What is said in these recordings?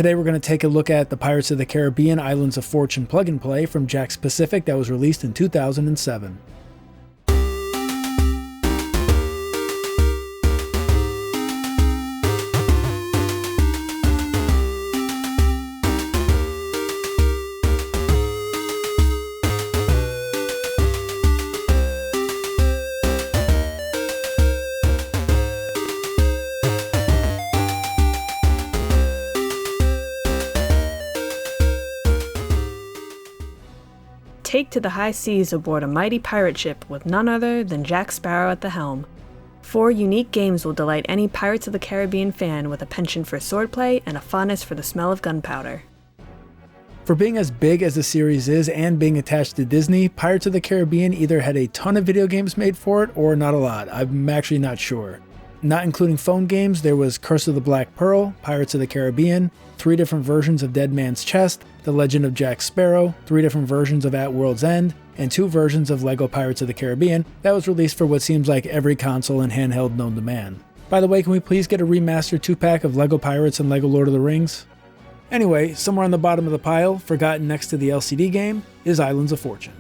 Today we're going to take a look at the Pirates of the Caribbean Islands of Fortune plug-and-play from Jakks Pacific that was released in 2007. Take to the high seas aboard a mighty pirate ship with none other than Jack Sparrow at the helm. 4 unique games will delight any Pirates of the Caribbean fan with a penchant for swordplay and a fondness for the smell of gunpowder. For being as big as the series is and being attached to Disney, Pirates of the Caribbean either had a ton of video games made for it or not a lot. I'm actually not sure. Not including phone games, there was Curse of the Black Pearl, Pirates of the Caribbean, 3 different versions of Dead Man's Chest, The Legend of Jack Sparrow, 3 different versions of At World's End, and 2 versions of LEGO Pirates of the Caribbean that was released for what seems like every console and handheld known to man. By the way, can we please get a remastered 2-pack of LEGO Pirates and LEGO Lord of the Rings? Anyway, somewhere on the bottom of the pile, forgotten next to the LCD game, is Islands of Fortune.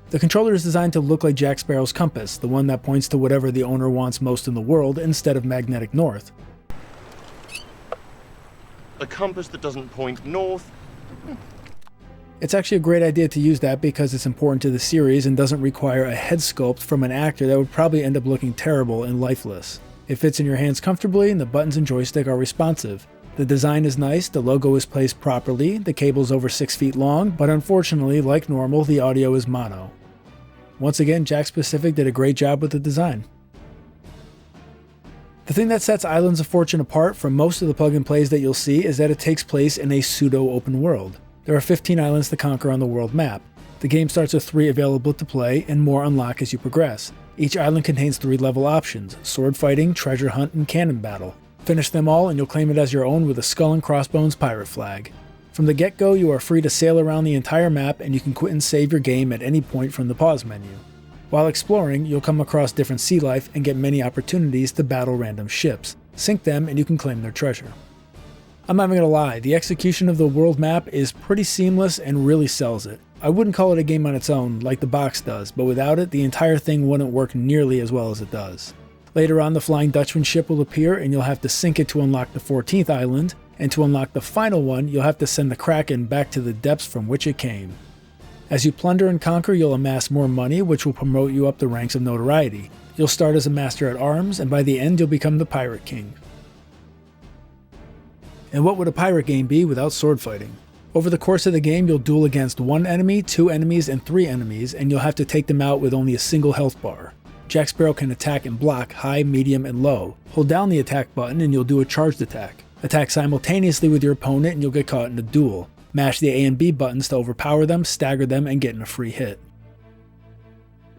The controller is designed to look like Jack Sparrow's compass, the one that points to whatever the owner wants most in the world instead of magnetic north. A compass that doesn't point north? It's actually a great idea to use that because it's important to the series and doesn't require a head sculpt from an actor that would probably end up looking terrible and lifeless. It fits in your hands comfortably and the buttons and joystick are responsive. The design is nice, the logo is placed properly, the cable is over 6 feet long, but unfortunately, like normal, the audio is mono. Once again, Jakks Pacific did a great job with the design. The thing that sets Islands of Fortune apart from most of the plug-and-plays that you'll see is that it takes place in a pseudo-open world. There are 15 islands to conquer on the world map. The game starts with 3 available to play, and more unlock as you progress. Each island contains 3 level options: sword fighting, treasure hunt, and cannon battle. Finish them all and you'll claim it as your own with a skull and crossbones pirate flag. From the get-go, you are free to sail around the entire map and you can quit and save your game at any point from the pause menu. While exploring, you'll come across different sea life and get many opportunities to battle random ships. Sink them and you can claim their treasure. I'm not even gonna lie, the execution of the world map is pretty seamless and really sells it. I wouldn't call it a game on its own like the box does, but without it, the entire thing wouldn't work nearly as well as it does. Later on, the Flying Dutchman ship will appear and you'll have to sink it to unlock the 14th island, and to unlock the final one, you'll have to send the Kraken back to the depths from which it came. As you plunder and conquer, you'll amass more money, which will promote you up the ranks of notoriety. You'll start as a master at arms, and by the end you'll become the Pirate King. And what would a pirate game be without sword fighting? Over the course of the game, you'll duel against 1 enemy, 2 enemies, and 3 enemies, and you'll have to take them out with only a single health bar. Jack Sparrow can attack and block high, medium, and low. Hold down the attack button and you'll do a charged attack. Attack simultaneously with your opponent and you'll get caught in a duel. Mash the A and B buttons to overpower them, stagger them, and get in a free hit.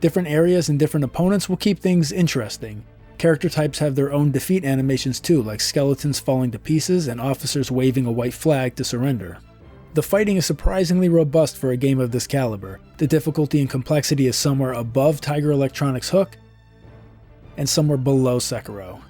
Different areas and different opponents will keep things interesting. Character types have their own defeat animations too, like skeletons falling to pieces and officers waving a white flag to surrender. The fighting is surprisingly robust for a game of this caliber. The difficulty and complexity is somewhere above Tiger Electronics' Hook, and somewhere below Sekiro.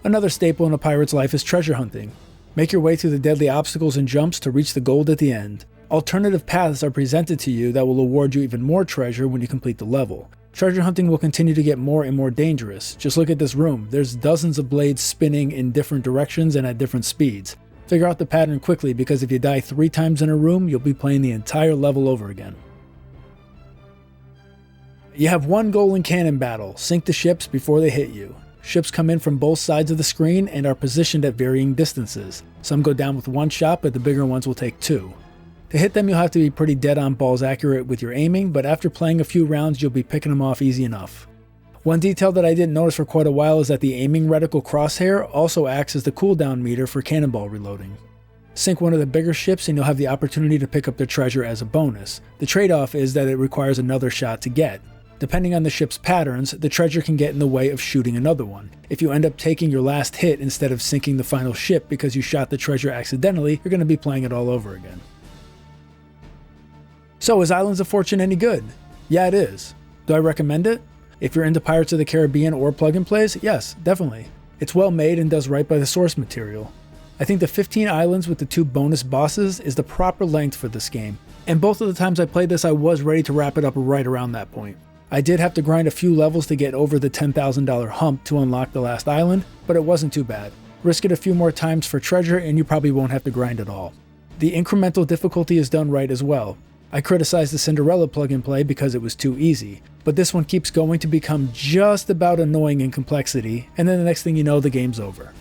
Another staple in a pirate's life is treasure hunting. Make your way through the deadly obstacles and jumps to reach the gold at the end. Alternative paths are presented to you that will award you even more treasure when you complete the level. Treasure hunting will continue to get more and more dangerous. Just look at this room. There's dozens of blades spinning in different directions and at different speeds. Figure out the pattern quickly because if you die 3 times in a room, you'll be playing the entire level over again. You have one goal in cannon battle: sink the ships before they hit you. Ships come in from both sides of the screen and are positioned at varying distances. Some go down with 1 shot, but the bigger ones will take 2. To hit them, you'll have to be pretty dead on balls accurate with your aiming, but after playing a few rounds, you'll be picking them off easy enough. One detail that I didn't notice for quite a while is that the aiming reticle crosshair also acts as the cooldown meter for cannonball reloading. Sink one of the bigger ships and you'll have the opportunity to pick up the treasure as a bonus. The trade-off is that it requires another shot to get. Depending on the ship's patterns, the treasure can get in the way of shooting another one. If you end up taking your last hit instead of sinking the final ship because you shot the treasure accidentally, you're going to be playing it all over again. So is Islands of Fortune any good? Yeah, it is. Do I recommend it? If you're into Pirates of the Caribbean or plug-and-plays, yes, definitely. It's well made and does right by the source material. I think the 15 islands with the 2 bonus bosses is the proper length for this game, and both of the times I played this I was ready to wrap it up right around that point. I did have to grind a few levels to get over the $10,000 hump to unlock the last island, but it wasn't too bad. Risk it a few more times for treasure and you probably won't have to grind at all. The incremental difficulty is done right as well. I criticized the Cinderella plug and play because it was too easy, but this one keeps going to become just about annoying in complexity, and then the next thing you know, the game's over.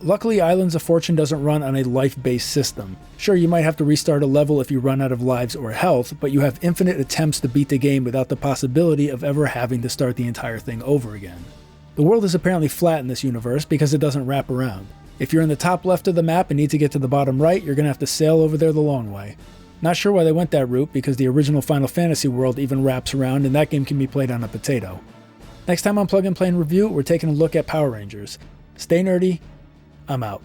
Luckily, Islands of Fortune doesn't run on a life-based system. Sure, you might have to restart a level if you run out of lives or health, but you have infinite attempts to beat the game without the possibility of ever having to start the entire thing over again. The world is apparently flat in this universe because it doesn't wrap around. If you're in the top left of the map and need to get to the bottom right, you're going to have to sail over there the long way. Not sure why they went that route because the original Final Fantasy world even wraps around and that game can be played on a potato. Next time on Plug and Play and Review, we're taking a look at Power Rangers. Stay nerdy. I'm out.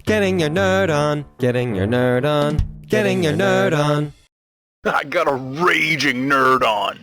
Getting your nerd on, getting your nerd on, getting your nerd on. I got a raging nerd on.